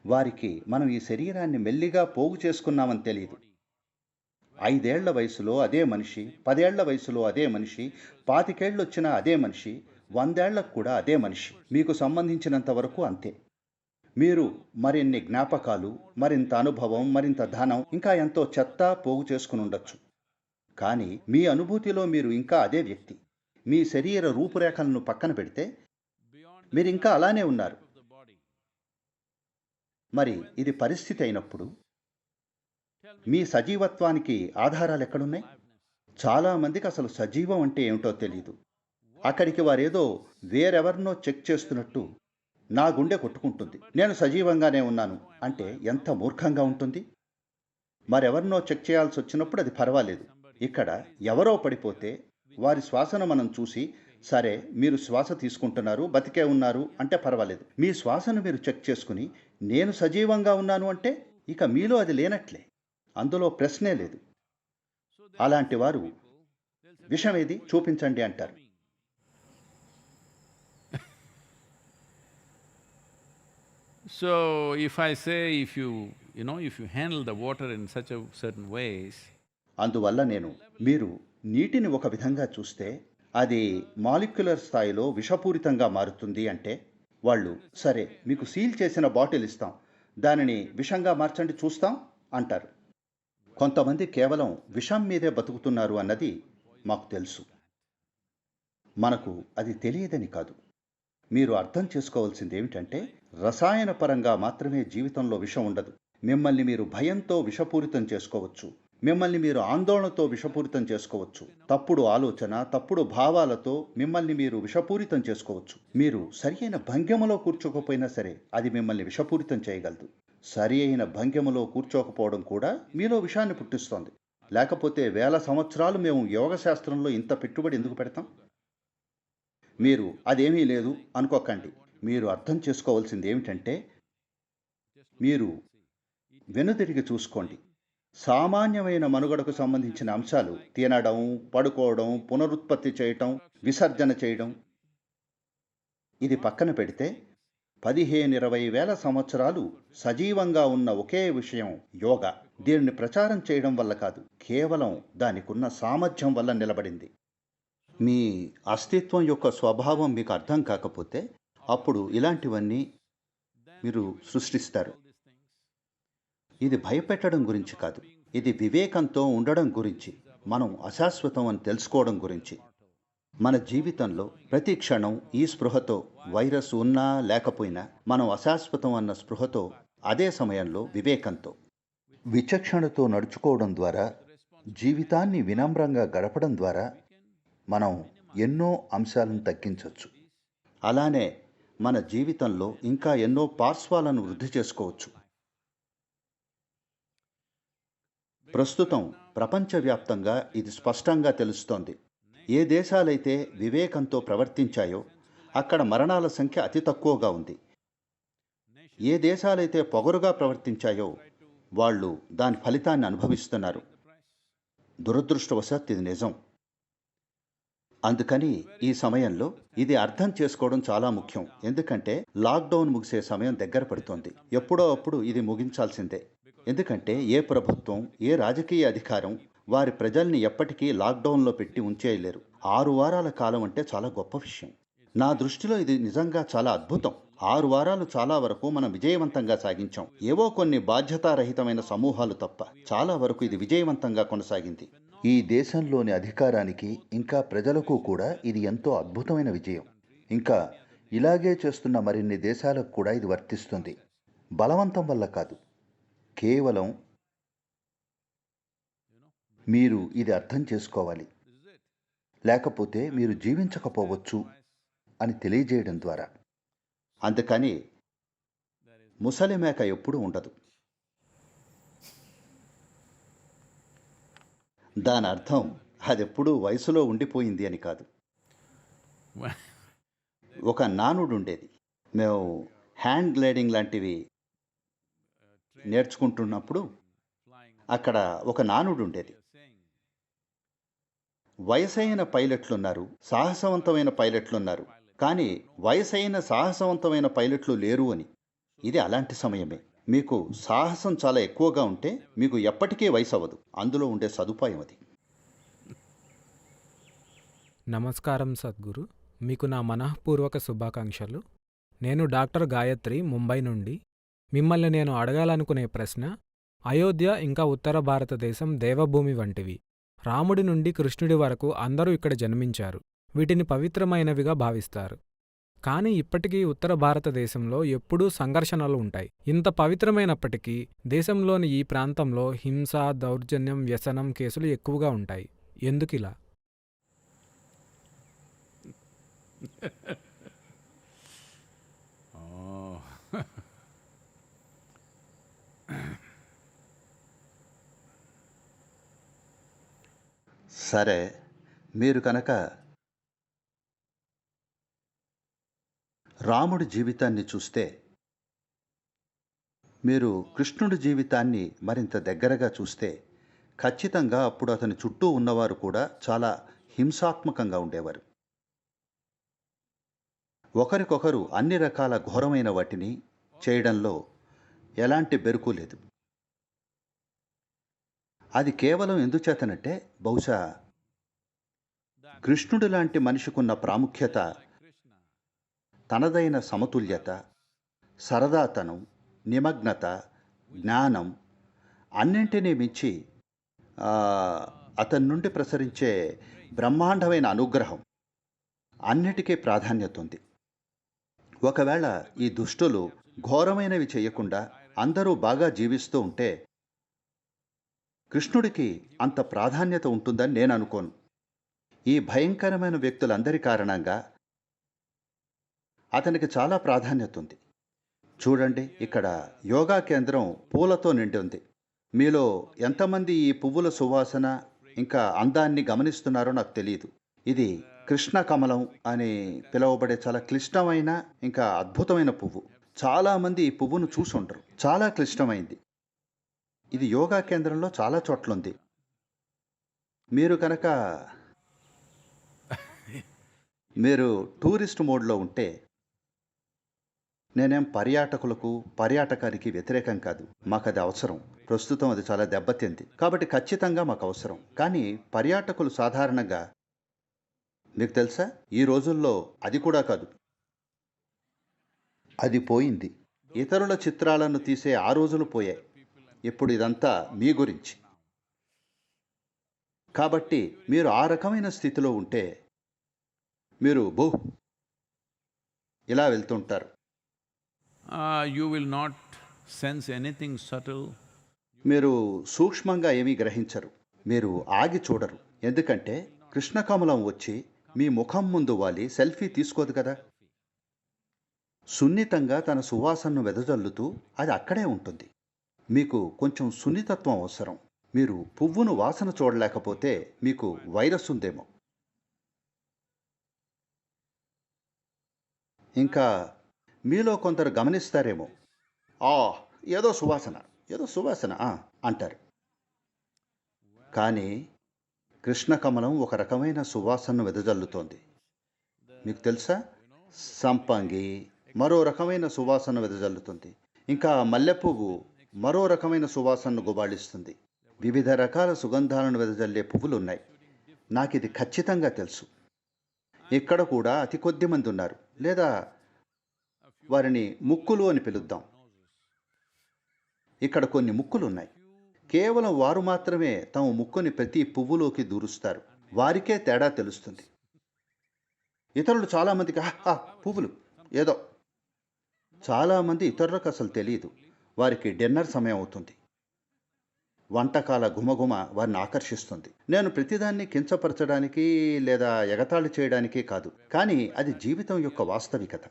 వారికి మనం ఈ శరీరాన్ని మెల్లిగా పోగు చేసుకున్నామని తెలియదు. 5 ఏళ్ల వయసులో అదే మనిషి, 10 ఏళ్ల వయసులో అదే మనిషి, 25 వచ్చినా అదే మనిషి, 100 ఏళ్లకు కూడా అదే మనిషి. మీకు సంబంధించినంత వరకు అంతే. మీరు మరిన్ని జ్ఞాపకాలు, మరింత అనుభవం, మరింత ధనం, ఇంకా ఎంతో చెత్త పోగు చేసుకుని ఉండొచ్చు. కానీ మీ అనుభూతిలో మీరు ఇంకా అదే వ్యక్తి. మీ శరీర రూపురేఖలను పక్కన పెడితే మీరు ఇంకా అలానే ఉన్నారు. మరి ఇది పరిస్థితి అయినప్పుడు మీ సజీవత్వానికి ఆధారాలు ఎక్కడున్నాయి? చాలామందికి అసలు సజీవం అంటే ఏమిటో తెలియదు. అక్కడికి వారేదో వేరెవరినో చెక్ చేస్తున్నట్టు నా గుండె కొట్టుకుంటుంది, నేను సజీవంగానే ఉన్నాను అంటే ఎంత మూర్ఖంగా ఉంటుంది. మరెవరినో చెక్ చేయాల్సి వచ్చినప్పుడు అది పర్వాలేదు. ఇక్కడ ఎవరో పడిపోతే వారి శ్వాసను మనం చూసి, సరే మీరు శ్వాస తీసుకుంటున్నారు, బతికే ఉన్నారు అంటే పర్వాలేదు. మీ శ్వాసను మీరు చెక్ చేసుకుని నేను సజీవంగా ఉన్నాను అంటే ఇక మీలో అది లేనట్లే, అందులో ప్రశ్నే లేదు. అలాంటి వారు విషం ఏది చూపించండి అంటారు. So if I say, if you handle the water in such a certain ways, అందువల్ల మీరు నీటిని ఒక విధంగా చూస్తే అది మాలిక్యులర్ స్థాయిలో విషపూరితంగా మారుతుంది అంటే, వాళ్ళు సరే మీకు సీల్ చేసిన బాటిల్ ఇస్తాం, దానిని విషంగా మార్చండి చూస్తాం అంటారు. కొంతమంది కేవలం విషం మీదే బతుకుతున్నారు అన్నది మాకు తెలుసు. మనకు అది తెలియదని కాదు. మీరు అర్థం చేసుకోవాల్సింది ఏమిటంటే, రసాయన పరంగా మాత్రమే జీవితంలో విషం ఉండదు. మిమ్మల్ని మీరు భయంతో విషపూరితం చేసుకోవచ్చు, మిమ్మల్ని మీరు ఆందోళనతో విషపూరితం చేసుకోవచ్చు, తప్పుడు ఆలోచన, తప్పుడు భావాలతో మిమ్మల్ని మీరు విషపూరితం చేసుకోవచ్చు. మీరు సరి అయిన భంగిమలో కూర్చోకపోయినా సరే అది మిమ్మల్ని విషపూరితం చేయగలదు. సరి అయిన భంగిమలో కూర్చోకపోవడం కూడా మీలో విషాన్ని పుట్టిస్తోంది. లేకపోతే 1000 సంవత్సరాలు మేము యోగశాస్త్రంలో ఇంత పెట్టుబడి ఎందుకు పెడతాం? మీరు అదేమీ లేదు అనుకోకండి. మీరు అర్థం చేసుకోవాల్సింది ఏమిటంటే, మీరు వెనుతిరిగి చూసుకోండి. సామాన్యమైన మనుగడకు సంబంధించిన అంశాలు, తినడం, పడుకోవడం, పునరుత్పత్తి చేయటం, విసర్జన చేయడం, ఇది పక్కన పెడితే 15-20 వేల సంవత్సరాలు సజీవంగా ఉన్న ఒకే విషయం యోగా. దీనిని ప్రచారం చేయడం వల్ల కాదు, కేవలం దానికున్న సామర్థ్యం వల్ల నిలబడింది. మీ అస్తిత్వం యొక్క స్వభావం మీకు అర్థం కాకపోతే అప్పుడు ఇలాంటివన్నీ మీరు సృష్టిస్తారు. ఇది భయపెట్టడం గురించి కాదు, ఇది వివేకంతో ఉండడం గురించి, మనం అశాశ్వతం అని తెలుసుకోవడం గురించి. మన జీవితంలో ప్రతి క్షణం ఈ స్పృహతో, వైరస్ ఉన్నా లేకపోయినా మనం అశాశ్వతం అన్న స్పృహతో, అదే సమయంలో వివేకంతో, విచక్షణతో నడుచుకోవడం ద్వారా, జీవితాన్ని వినమ్రంగా గడపడం ద్వారా మనం ఎన్నో అంశాలను తగ్గించవచ్చు. అలానే మన జీవితంలో ఇంకా ఎన్నో పార్శ్వాలను వృద్ధి చేసుకోవచ్చు. ప్రస్తుతం ప్రపంచవ్యాప్తంగా ఇది స్పష్టంగా తెలుస్తోంది. ఏ దేశాలైతే వివేకంతో ప్రవర్తించాయో అక్కడ మరణాల సంఖ్య అతి తక్కువగా ఉంది. ఏ దేశాలైతే పొగరుగా ప్రవర్తించాయో వాళ్ళు దాని ఫలితాన్ని అనుభవిస్తున్నారు. దురదృష్టవశాత్తు ఇది నిజం. అందుకని ఈ సమయంలో ఇది అర్థం చేసుకోవడం చాలా ముఖ్యం. ఎందుకంటే లాక్డౌన్ ముగిసే సమయం దగ్గర పడుతోంది. ఎప్పుడో అప్పుడు ఇది ముగించాల్సిందే. ఎందుకంటే ఏ ప్రభుత్వం, ఏ రాజకీయ అధికారం వారి ప్రజల్ని ఎప్పటికీ లాక్డౌన్లో పెట్టి ఉంచేయలేరు. 6 వారాల కాలం అంటే చాలా గొప్ప విషయం. నా దృష్టిలో ఇది నిజంగా చాలా అద్భుతం. 6 వారాలు చాలా వరకు మనం విజయవంతంగా సాగించాం. ఏవో కొన్ని బాధ్యతారహితమైన సమూహాలు తప్ప చాలా వరకు ఇది విజయవంతంగా కొనసాగింది. ఈ దేశంలోని అధికారానికి ఇంకా ప్రజలకు కూడా ఇది ఎంతో అద్భుతమైన విజయం. ఇంకా ఇలాగే చేస్తున్న మరిన్ని దేశాలకు కూడా ఇది వర్తిస్తుంది. బలవంతం వల్ల కాదు, కేవలం మీరు ఇది అర్థం చేసుకోవాలి, లేకపోతే మీరు జీవించకపోవచ్చు అని తెలియజేయడం ద్వారా. అందుకని ముసలి మేక ఎప్పుడూ ఉండదు. దాని అర్థం అదెప్పుడూ వయసులో ఉండిపోయింది అని కాదు. ఒక నానుడు ఉండేది. మేము హ్యాండ్ గ్లైడింగ్ లాంటివి నేర్చుకుంటున్నప్పుడు అక్కడ ఒక నానుడు ఉండేది. వయసైన పైలట్లున్నారు, సాహసవంతమైన పైలట్లున్నారు, కానీ వయసైన సాహసవంతమైన పైలట్లు లేరు అని. ఇది అలాంటి సమయమే. మీకు సాహసం చాలా ఎక్కువగా ఉంటే మీకు ఎప్పటికీ వయసు అవ్వదు. అందులో ఉండే సదుపాయం అది. నమస్కారం సద్గురు. మీకు నా మనఃపూర్వక శుభాకాంక్షలు. నేను డాక్టర్ గాయత్రి, ముంబై నుండి. మిమ్మల్ని నేను అడగాలనుకునే ప్రశ్న, అయోధ్య ఇంకా ఉత్తర భారతదేశం దేవభూమి వంటివి. రాముడి నుండి కృష్ణుడి వరకు అందరూ ఇక్కడ జన్మించారు. వీటిని పవిత్రమైనవిగా భావిస్తారు. కానీ ఇప్పటికీ ఉత్తర భారతదేశంలో ఎప్పుడూ సంఘర్షణలు ఉంటాయి. ఇంత పవిత్రమైనప్పటికీ దేశంలోని ఈ ప్రాంతంలో హింస, దౌర్జన్యం, వ్యసనం కేసులు ఎక్కువగా ఉంటాయి. ఎందుకిలా? Oh. సరే, మీరు కనుక రాముడి జీవితాన్ని చూస్తే, మీరు కృష్ణుడి జీవితాన్ని మరింత దగ్గరగా చూస్తే, ఖచ్చితంగా అప్పుడు అతని చుట్టూ ఉన్నవారు కూడా చాలా హింసాత్మకంగా ఉండేవారు. ఒకరికొకరు అన్ని రకాల ఘోరమైన వాటిని చేయడంలో ఎలాంటి బెరుకు లేదు. అది కేవలం ఎందుచేతనంటే, బహుశా కృష్ణుడు లాంటి మనిషికున్న ప్రాముఖ్యత, తనదైన సమతుల్యత, సరదాతనం, నిమగ్నత, జ్ఞానం అన్నింటినీ మించి అతని నుండి ప్రసరించే బ్రహ్మాండమైన అనుగ్రహం అన్నిటికీ ప్రాధాన్యత ఉంది. ఒకవేళ ఈ దుష్టులు ఘోరమైనవి చేయకుండా అందరూ బాగా జీవిస్తూ ఉంటే కృష్ణుడికి అంత ప్రాధాన్యత ఉంటుందని నేను అనుకోను. ఈ భయంకరమైన వ్యక్తులందరి కారణంగా అతనికి చాలా ప్రాధాన్యత ఉంది. చూడండి, ఇక్కడ యోగా కేంద్రం పూలతో నిండి ఉంది. మీలో ఎంతమంది ఈ పువ్వుల సువాసన ఇంకా అందాన్ని గమనిస్తున్నారో నాకు తెలియదు. ఇది కృష్ణ కమలం అని పిలువబడే చాలా క్లిష్టమైన ఇంకా అద్భుతమైన పువ్వు. చాలామంది ఈ పువ్వును చూసుండరు. చాలా క్లిష్టమైంది. ఇది యోగా కేంద్రంలో చాలా చోట్లుంది. మీరు కనుక మీరు టూరిస్ట్ మోడ్లో ఉంటే, నేనేం పర్యాటకానికి వ్యతిరేకం కాదు. మాకు అది అవసరం. ప్రస్తుతం అది చాలా దెబ్బతింది కాబట్టి ఖచ్చితంగా మాకు అవసరం. కానీ పర్యాటకులు సాధారణంగా, మీకు తెలుసా, ఈ రోజుల్లో అది కూడా కాదు, అది పోయింది. ఇతరుల చిత్రాలను తీసే ఆ రోజులు పోయాయి. ఇప్పుడు ఇదంతా మీ గురించి. కాబట్టి మీరు ఆ రకమైన స్థితిలో ఉంటే మీరు ఇలా వెళ్తుంటారు. You will not sense anything subtle. మీరు సూక్ష్మంగా ఏమీ గ్రహించరు. మీరు ఆగి చూడరు. ఎందుకంటే కృష్ణకమలం వచ్చి మీ ముఖం ముందు వాలి సెల్ఫీ తీసుకోదు కదా. సున్నితంగా తన సువాసనను వెదజల్లుతూ అది అక్కడే ఉంటుంది. మీకు కొంచెం సున్నితత్వం అవసరం. మీరు పువ్వును వాసన చూడలేకపోతే మీకు వైరస్ ఉందేమో. ఇంకా మీలో కొందరు గమనిస్తారేమో, ఏదో సువాసన అంటారు. కానీ కృష్ణకమలం ఒక రకమైన సువాసనను వెదజల్లుతోంది. మీకు తెలుసా, సంపంగి మరో రకమైన సువాసన వెదజల్లుతుంది. ఇంకా మల్లెపువ్వు మరో రకమైన సువాసనను గుబాళిస్తుంది. వివిధ రకాల సుగంధాలను వెదజల్లే పువ్వులున్నాయి. నాకు ఇది ఖచ్చితంగా తెలుసు. ఇక్కడ కూడా అతి కొద్ది మంది ఉన్నారు, లేదా వారిని ముక్కులు అని పిలుద్దాం. ఇక్కడ కొన్ని ముక్కులు ఉన్నాయి. కేవలం వారు మాత్రమే తమ ముక్కుని ప్రతి పువ్వులోకి దూరుస్తారు. వారికే తేడా తెలుస్తుంది. ఇతరులు చాలామందికి పువ్వులు ఏదో. చాలామంది ఇతరులకు అసలు తెలియదు. వారికి డిన్నర్ సమయం అవుతుంది. వంటకాల గుమగుమ వారిని ఆకర్షిస్తుంది. నేను ప్రతిదాన్ని కించపరచడానికి లేదా ఎగతాళి చేయడానికి కాదు, కానీ అది జీవితం యొక్క వాస్తవికత.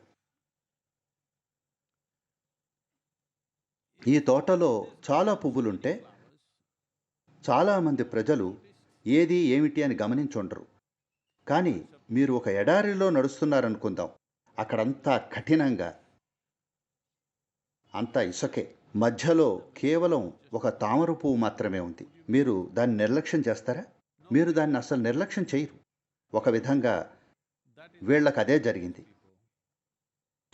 ఈ తోటలో చాలా పువ్వులుంటే చాలామంది ప్రజలు ఏది ఏమిటి అని గమనించుండరు. కానీ మీరు ఒక ఎడారిలో నడుస్తున్నారనుకుందాం. అక్కడంతా కఠినంగా, అంతా ఇసుకే. మధ్యలో కేవలం ఒక తామర పువ్వు మాత్రమే ఉంది. మీరు దాన్ని నిర్లక్ష్యం చేస్తారా? మీరు దాన్ని అసలు నిర్లక్ష్యం చేయరు. ఒక విధంగా వీళ్ళకి అదే జరిగింది.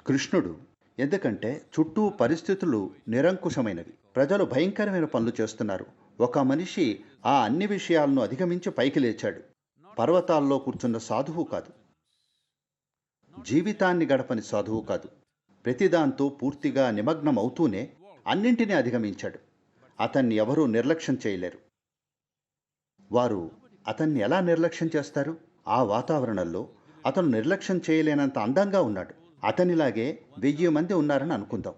కృష్ణుడు ఎందుకంటే చుట్టూ పరిస్థితులు నిరంకుశమైనవి, ప్రజలు భయంకరమైన పనులు చేస్తున్నారు. ఒక మనిషి ఆ అన్ని విషయాలను అధిగమించి పైకి లేచాడు. పర్వతాల్లో కూర్చున్న సాధువు కాదు, జీవితాన్ని గడపని సాధువు కాదు, ప్రతిదాంతో పూర్తిగా నిమగ్నం అవుతూనే అన్నింటినీ అధిగమించాడు. అతన్ని ఎవరూ నిర్లక్ష్యం చేయలేరు. వారు అతన్ని ఎలా నిర్లక్ష్యం చేస్తారు? ఆ వాతావరణంలో అతను నిర్లక్ష్యం చేయలేనంత అందంగా ఉన్నాడు. అతనిలాగే 1000 మంది ఉన్నారని అనుకుందాం.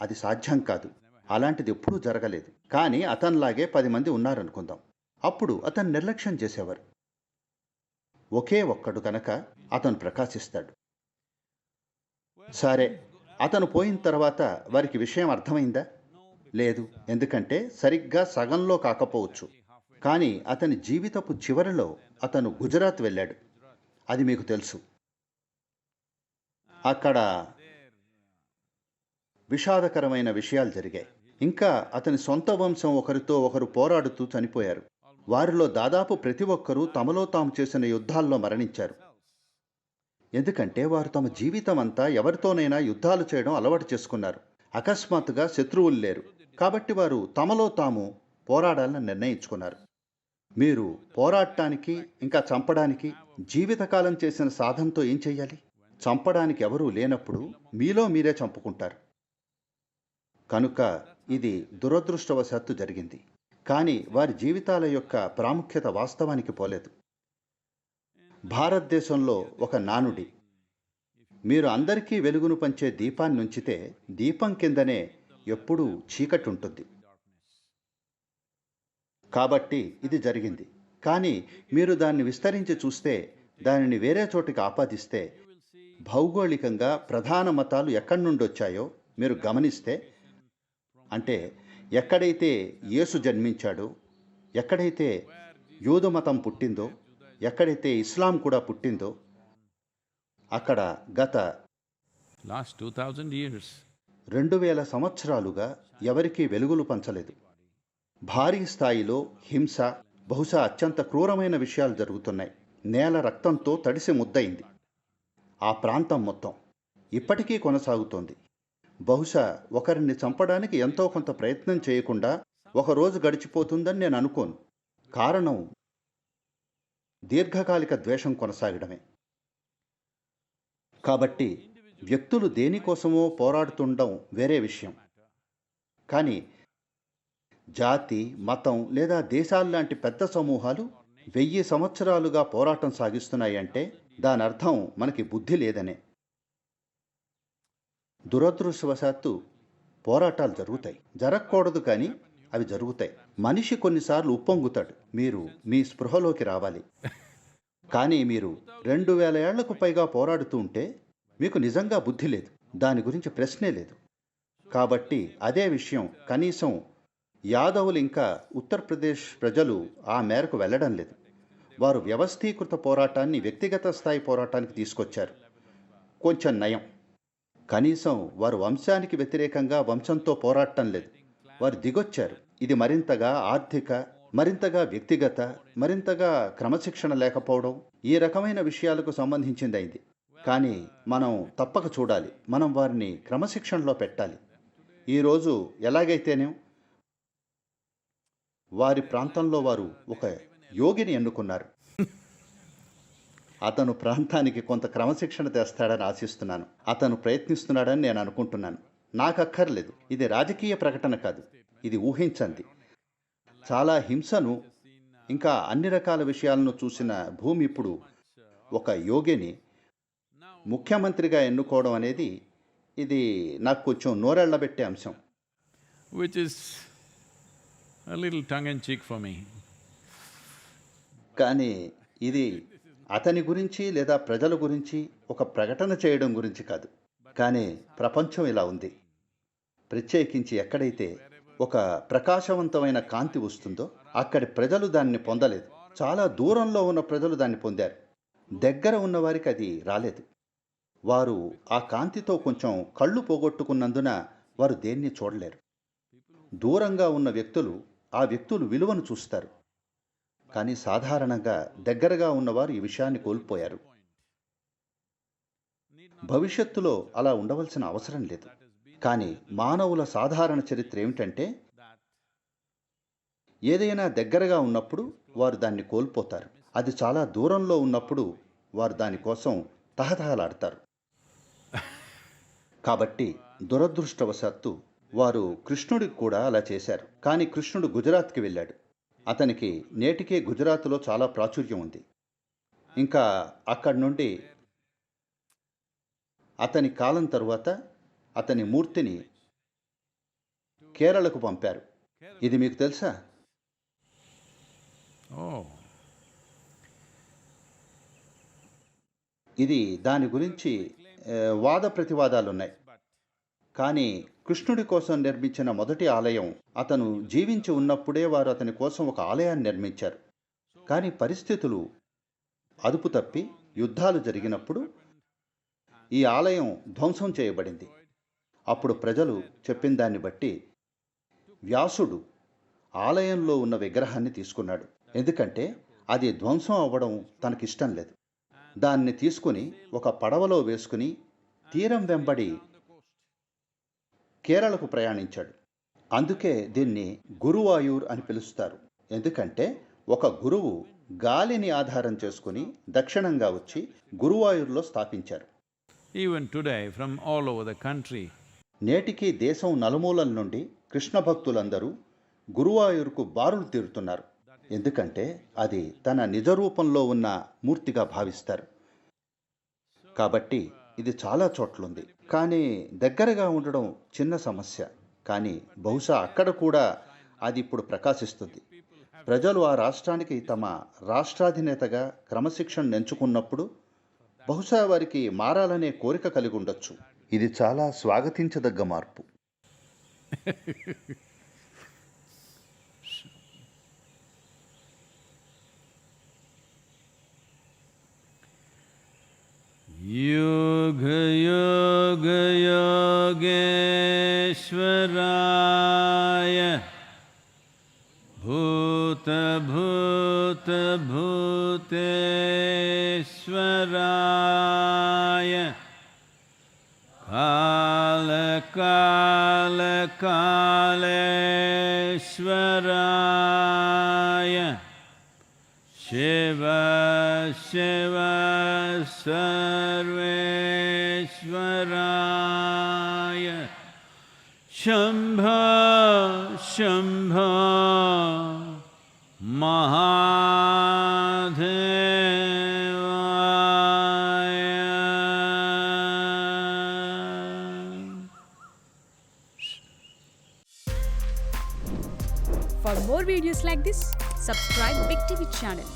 అది సాధ్యం కాదు, అలాంటిది ఎప్పుడూ జరగలేదు. కానీ అతనిలాగే 10 మంది ఉన్నారనుకుందాం. అప్పుడు అతను నిర్లక్ష్యం చేసేవారు. ఒకే ఒక్కడు కనుక అతను ప్రకాశిస్తాడు. సరే, అతను పోయిన తర్వాత వారికి విషయం అర్థమైందా? లేదు, ఎందుకంటే సరిగ్గా సగంలో కాకపోవచ్చు. కానీ అతని జీవితపు చివరిలో అతను గుజరాత్ వెళ్ళాడు. అది మీకు తెలుసు. అక్కడ విషాదకరమైన విషయాలు జరిగాయి. ఇంకా అతని సొంత వంశం ఒకరితో ఒకరు పోరాడుతూ చనిపోయారు. వారిలో దాదాపు ప్రతి ఒక్కరూ తమలో తాము చేసిన యుద్ధాల్లో మరణించారు. ఎందుకంటే వారు తమ జీవితం అంతా ఎవరితోనైనా యుద్ధాలు చేయడం అలవాటు చేసుకున్నారు. అకస్మాత్తుగా శత్రువులు లేరు, కాబట్టి వారు తమలో తాము పోరాడాలని నిర్ణయించుకున్నారు. మీరు పోరాడటానికి ఇంకా చంపడానికి జీవితకాలం చేసిన సాధనతో ఏం చెయ్యాలి? చంపడానికి ఎవరూ లేనప్పుడు మీలో మీరే చంపుకుంటారు. కనుక ఇది దురదృష్టవశాత్తు జరిగింది. కానీ వారి జీవితాల యొక్క ప్రాముఖ్యత వాస్తవానికి పోలేదు. భారతదేశంలో ఒక నానుడి, మీరు అందరికీ వెలుగును పంచే దీపాన్ని ఉంచితే దీపం కిందనే ఎప్పుడూ చీకటి ఉంటుంది. కాబట్టి ఇది జరిగింది. కానీ మీరు దాన్ని విస్తరించి చూస్తే, దానిని వేరే చోటికి ఆపాదిస్తే, భౌగోళికంగా ప్రధాన మతాలు ఎక్కడి నుండి వచ్చాయో మీరు గమనిస్తే, అంటే ఎక్కడైతే యేసు జన్మించాడో, ఎక్కడైతే యూదు మతం పుట్టిందో, ఎక్కడైతే ఇస్లాం కూడా పుట్టిందో, అక్కడ గత Last 2000 years, 2000 సంవత్సరాలుగా ఎవరికీ వెలుగులు పంచలేదు. భారీ స్థాయిలో హింస, బహుశా అత్యంత క్రూరమైన విషయాలు జరుగుతున్నాయి. నేల రక్తంతో తడిసి ముద్దయింది. ఆ ప్రాంతం మొత్తం ఇప్పటికీ కొనసాగుతోంది. బహుశా ఒకరిని చంపడానికి ఎంతో కొంత ప్రయత్నం చేయకుండా ఒక రోజు గడిచిపోతుందని నేను అనుకోను. కారణం దీర్ఘకాలిక ద్వేషం కొనసాగడమే. కాబట్టి వ్యక్తులు దేనికోసమో పోరాడుతుండడం వేరే విషయం. కానీ జాతి, మతం లేదా దేశాల్లాంటి పెద్ద సమూహాలు 1000 సంవత్సరాలుగా పోరాటం సాగిస్తున్నాయంటే దాని అర్థం మనకి బుద్ధి లేదనే. దురదృష్టవశాత్తు పోరాటాలు జరుగుతాయి, జరగకూడదు, కానీ అవి జరుగుతాయి. మనిషి కొన్నిసార్లు ఉప్పొంగుతాడు. మీరు మీ స్పృహలోకి రావాలి. కానీ మీరు 2000 ఏళ్లకు పైగా పోరాడుతూ ఉంటే మీకు నిజంగా బుద్ధి లేదు, దాని గురించి ప్రశ్నే లేదు. కాబట్టి అదే విషయం కనీసం యాదవులు ఇంకా ఉత్తరప్రదేశ్ ప్రజలు ఆ మేరకు వెళ్ళడం లేదు. వారు వ్యవస్థీకృత పోరాటాన్ని వ్యక్తిగత స్థాయి పోరాటానికి తీసుకొచ్చారు. కొంచెం నయం. కనీసం వారు వంశానికి వ్యతిరేకంగా వంశంతో పోరాటం లేదు. వారు దిగొచ్చారు. ఇది మరింతగా ఆర్థిక, మరింతగా వ్యక్తిగత, మరింతగా క్రమశిక్షణ లేకపోవడం, ఈ రకమైన విషయాలకు సంబంధించిందైంది. కానీ మనం తప్పక చూడాలి, మనం వారిని క్రమశిక్షణలో పెట్టాలి. ఈరోజు ఎలాగైతేనే వారి ప్రాంతంలో వారు ఒక యోగిని ఎన్నుకున్నారు. అతను ప్రాంతానికి కొంత క్రమశిక్షణ తెస్తాడని ఆశిస్తున్నాను. అతను ప్రయత్నిస్తున్నాడని నేను అనుకుంటున్నాను. నాకు అక్కర్లేదు. ఇది రాజకీయ ప్రకటన కాదు, ఇది ఊహించండి. చాలా హింసను ఇంకా అన్ని రకాల విషయాలను చూసిన భూమి ఇప్పుడు ఒక యోగిని ముఖ్యమంత్రిగా ఎన్నుకోవడం అనేది, ఇది నాకు కొంచెం నోరెళ్లబెట్టే అంశం. which is a little tongue-in-cheek for me. కానీ ఇది అతని గురించి లేదా ప్రజల గురించి ఒక ప్రకటన చేయడం గురించి కాదు. కానీ ప్రపంచం ఇలా ఉంది. ప్రత్యేకించి ఎక్కడైతే ఒక ప్రకాశవంతమైన కాంతి వస్తుందో అక్కడి ప్రజలు దాన్ని పొందలేదు. చాలా దూరంలో ఉన్న ప్రజలు దాన్ని పొందారు. దగ్గర ఉన్న వారికి అది రాలేదు. వారు ఆ కాంతితో కొంచెం కళ్ళు పోగొట్టుకున్నందున వారు దేన్ని చూడలేరు. దూరంగా ఉన్న వ్యక్తులు ఆ వ్యక్తులు విలువను చూస్తారు. కానీ సాధారణంగా దగ్గరగా ఉన్నవారు ఈ విషయాన్ని కోల్పోయారు. భవిష్యత్తులో అలా ఉండవలసిన అవసరం లేదు. కానీ మానవుల సాధారణ చరిత్ర ఏమిటంటే ఏదైనా దగ్గరగా ఉన్నప్పుడు వారు దాన్ని కోల్పోతారు. అది చాలా దూరంలో ఉన్నప్పుడు వారు దానికోసం తహతహలాడతారు. కాబట్టి దురదృష్టవశాత్తు వారు కృష్ణుడికి కూడా అలా చేశారు. కానీ కృష్ణుడు గుజరాత్కి వెళ్ళాడు. అతనికి నేటికే గుజరాత్లో చాలా ప్రాచుర్యం ఉంది. ఇంకా అక్కడి నుండి అతని కాలం తరువాత అతని మూర్తిని కేరళకు పంపారు. ఇది మీకు తెలుసా? Oh, ఇది దాని గురించి వాద ప్రతివాదాలున్నాయి. కానీ కృష్ణుడి కోసం నిర్మించిన మొదటి ఆలయం అతను జీవించి ఉన్నప్పుడే వారు అతని కోసం ఒక ఆలయాన్ని నిర్మించారు. కానీ పరిస్థితులు అదుపు తప్పి యుద్ధాలు జరిగినప్పుడు ఈ ఆలయం ధ్వంసం చేయబడింది. అప్పుడు ప్రజలు చెప్పిన దాన్ని బట్టి వ్యాసుడు ఆలయంలో ఉన్న విగ్రహాన్ని తీసుకున్నాడు. ఎందుకంటే అది ధ్వంసం అవ్వడం తనకిష్టం లేదు. దాన్ని తీసుకుని ఒక పడవలో వేసుకుని తీరం వెంబడి కేరళకు ప్రయాణించాడు. అందుకే దీన్ని గురువాయూర్ అని పిలుస్తారు. ఎందుకంటే ఒక గురువు గాలిని ఆధారం చేసుకుని దక్షిణంగా వచ్చి గురువాయూర్లో స్థాపించారు. even today, from all over the country, నేటికి దేశం నలుమూలల నుండి కృష్ణ భక్తులందరూ గురువాయూర్కు బారులు తీరుతున్నారు. ఎందుకంటే అది తన నిజ రూపంలో ఉన్న మూర్తిగా భావిస్తారు. కాబట్టి ఇది చాలా చోట్లుంది. కానీ దగ్గరగా ఉండడం చిన్న సమస్య. కానీ బహుశా అక్కడ కూడా అది ఇప్పుడు ప్రకాశిస్తుంది. ప్రజలు ఆ రాష్ట్రానికి తమ రాష్ట్రాధినేతగా క్రమశిక్షణ ఎంచుకున్నప్పుడు బహుశా వారికి మారాలనే కోరిక కలిగి ఉండొచ్చు. ఇది చాలా స్వాగతించదగ్గ మార్పు. योग योग योगेश्वराय भूत भूत भूतेश्वराय काल काल कालेश्वराय शिव शिव सर्वेश्वराय शंभ शंभ महादेवाय. For more videos like this, subscribe Big TV channel.